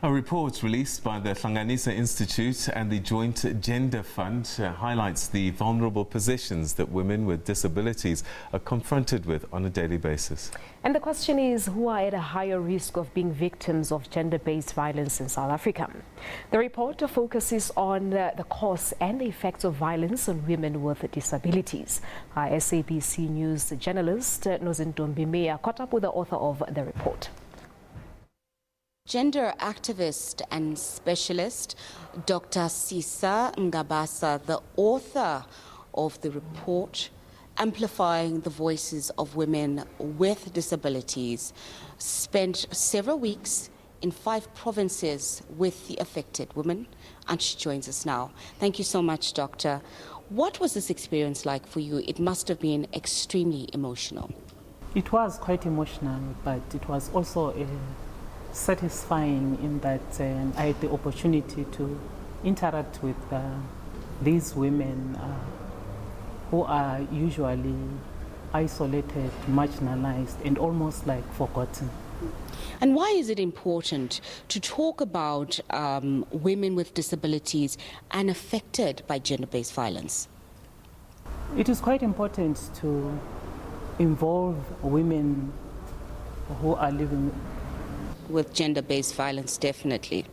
A report released by the Hlanganisa Institute and the Joint Gender Fund highlights the vulnerable positions that women with disabilities are confronted with on a daily basis. And the question is, who are at a higher risk of being victims of gender-based violence in South Africa? The report focuses on the cause and the effects of violence on women with disabilities. Our SABC News journalist Nozintombi Miya caught up with the author of the report. Gender activist and specialist Dr. Sisa Ngabasa, the author of the report, Amplifying the Voices of Women with Disabilities, spent several weeks in 5 provinces with the affected women, and she joins us now. Thank you so much, Doctor. What was this experience like for you? It must have been extremely emotional. It was quite emotional, but it was also satisfying in that I had the opportunity to interact with these women who are usually isolated, marginalized, and almost like forgotten. And why is it important to talk about women with disabilities and affected by gender-based violence? It is quite important to involve women who are living with gender-based violence, definitely.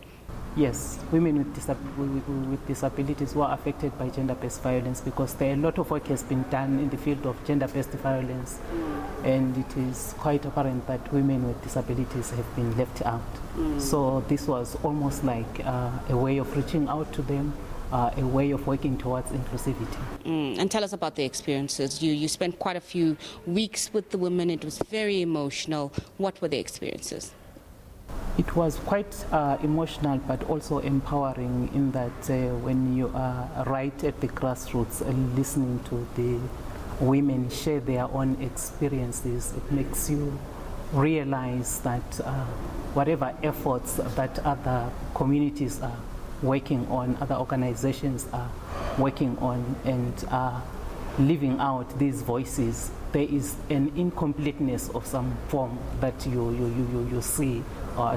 Yes, women with disabilities who are affected by gender-based violence, because a lot of work has been done in the field of gender-based violence, and it is quite apparent that women with disabilities have been left out. So this was almost like a way of reaching out to them, a way of working towards inclusivity. And tell us about the experiences. You spent quite a few weeks with the women. It was very emotional. What were the experiences? It was quite emotional, but also empowering in that when you are right at the grassroots and listening to the women share their own experiences, it makes you realize that whatever efforts that other communities are working on, other organizations are working on and are living out these voices, there is an incompleteness of some form that you see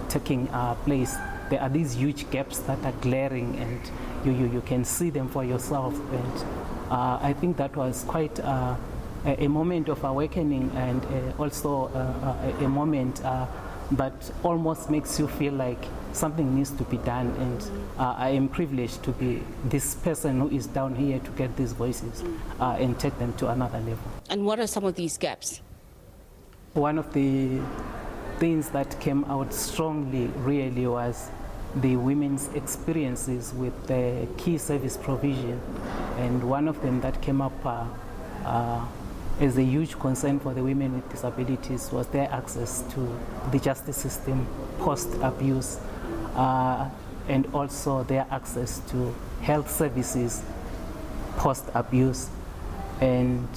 taking place. There are these huge gaps that are glaring, and you can see them for yourself. And I think that was quite a moment of awakening, and also a moment that almost makes you feel like something needs to be done. And I am privileged to be this person who is down here to get these voices and take them to another level. And what are some of these gaps? One of the things that came out strongly really was the women's experiences with the key service provision. And one of them that came up as a huge concern for the women with disabilities was their access to the justice system post-abuse, and also their access to health services post-abuse, and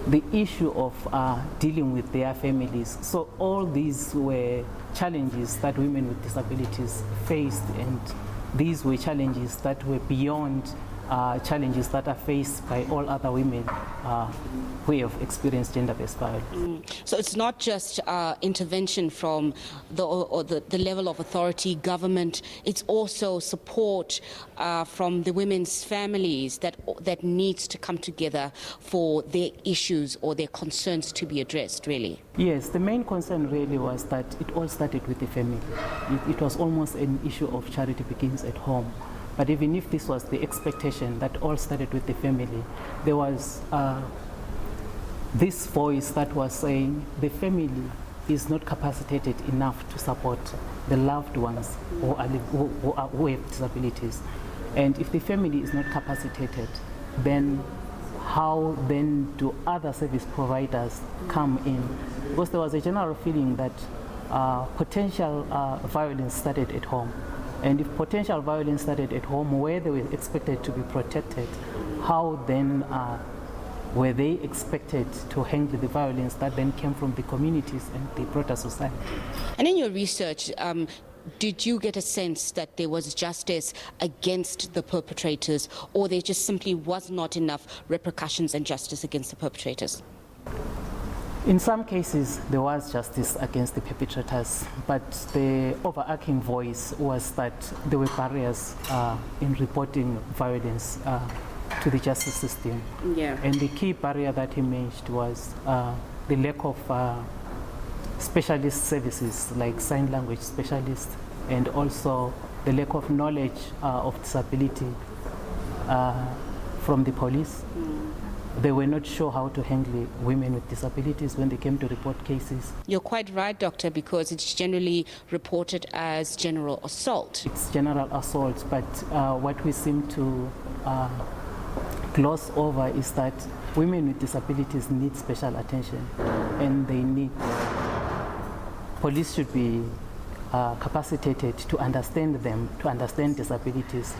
the issue of dealing with their families. So all these were challenges that women with disabilities faced, and these were challenges that were beyond challenges that are faced by all other women who have experienced gender-based violence. So it's not just intervention from the level of authority, government, it's also support from the women's families that needs to come together for their issues or their concerns to be addressed, really. Yes, the main concern really was that it all started with the family. It was almost an issue of charity begins at home. But even if this was the expectation that all started with the family, there was this voice that was saying the family is not capacitated enough to support the loved ones who have disabilities. And if the family is not capacitated, then how then do other service providers come in? Because there was a general feeling that potential violence started at home. And if potential violence started at home, where they were expected to be protected, how then were they expected to handle the violence that then came from the communities and the broader society? And in your research, did you get a sense that there was justice against the perpetrators, or there just simply was not enough repercussions and justice against the perpetrators? In some cases, there was justice against the perpetrators, but the overarching voice was that there were barriers in reporting violence to the justice system. Yeah. And the key barrier that emerged was the lack of specialist services like sign language specialists, and also the lack of knowledge of disability from the police. They were not sure how to handle women with disabilities when they came to report cases. You're quite right, Doctor, because it's generally reported as general assault. It's general assault, but what we seem to gloss over is that women with disabilities need special attention, and they need, police should be capacitated to understand them, to understand disabilities.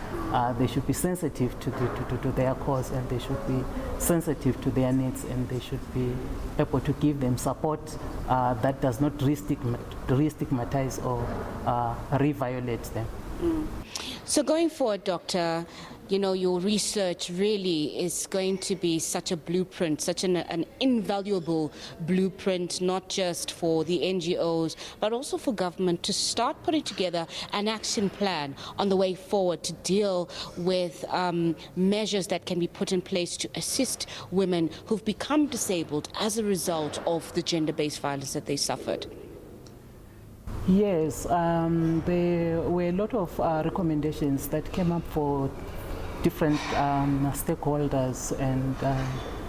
They should be sensitive to their cause, and they should be sensitive to their needs, and they should be able to give them support that does not re-stigmatize or re-violate them. So going forward, Doctor, you know, your research really is going to be such a blueprint, such an invaluable blueprint, not just for the NGOs, but also for government to start putting together an action plan on the way forward to deal with measures that can be put in place to assist women who've become disabled as a result of the gender-based violence that they suffered. Yes, there were a lot of recommendations that came up for different stakeholders, and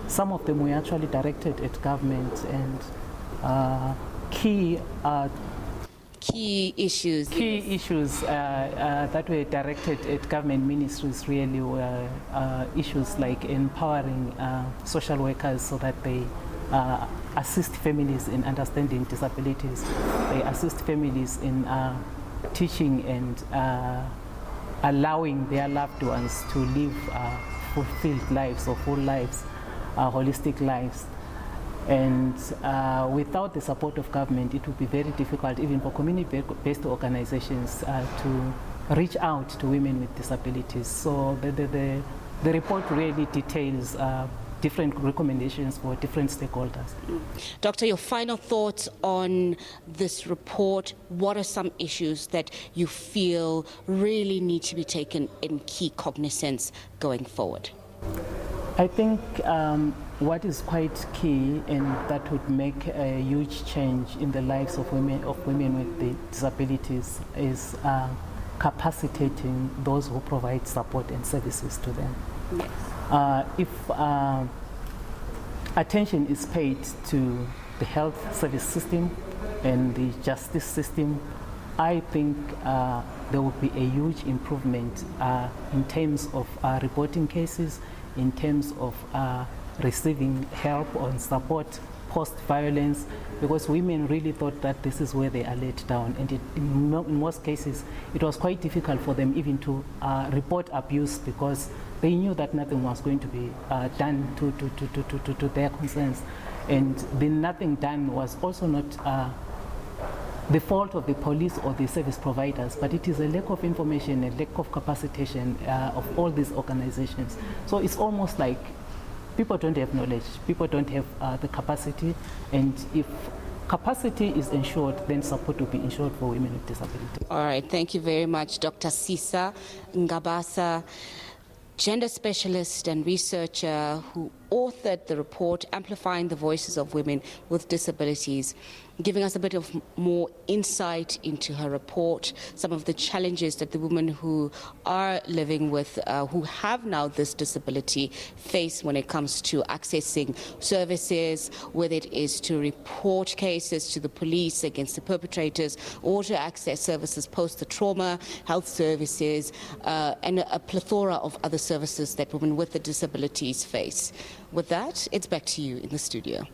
some of them were actually directed at government, and key issues that were directed at government ministries really were issues like empowering social workers so that they assist families in understanding disabilities. They assist families in teaching and allowing their loved ones to live fulfilled lives or full lives, holistic lives. And without the support of government, it would be very difficult even for community-based organizations to reach out to women with disabilities. So the report really details different recommendations for different stakeholders. Doctor, your final thoughts on this report. What are some issues that you feel really need to be taken in key cognizance going forward? I think what is quite key, and that would make a huge change in the lives of women with disabilities, is capacitating those who provide support and services to them. Yes. If attention is paid to the health service system and the justice system, I think there will be a huge improvement in terms of reporting cases, in terms of receiving help and support post-violence, because women really thought that this is where they are let down, and in most cases it was quite difficult for them even to report abuse, because they knew that nothing was going to be done to their concerns. And the nothing done was also not the fault of the police or the service providers, but it is a lack of information, a lack of capacitation of all these organizations. So it's almost like people don't have knowledge, people don't have the capacity, and if capacity is ensured, then support will be ensured for women with disabilities. All right, thank you very much, Dr. Sisa Ngabasa, gender specialist and researcher who authored the report Amplifying the Voices of Women with Disabilities, giving us a bit of more insight into her report, some of the challenges that the women who are living with, who have now this disability, face when it comes to accessing services, whether it is to report cases to the police against the perpetrators, or to access services post the trauma, health services, and a plethora of other services that women with the disabilities face. With that, it's back to you in the studio.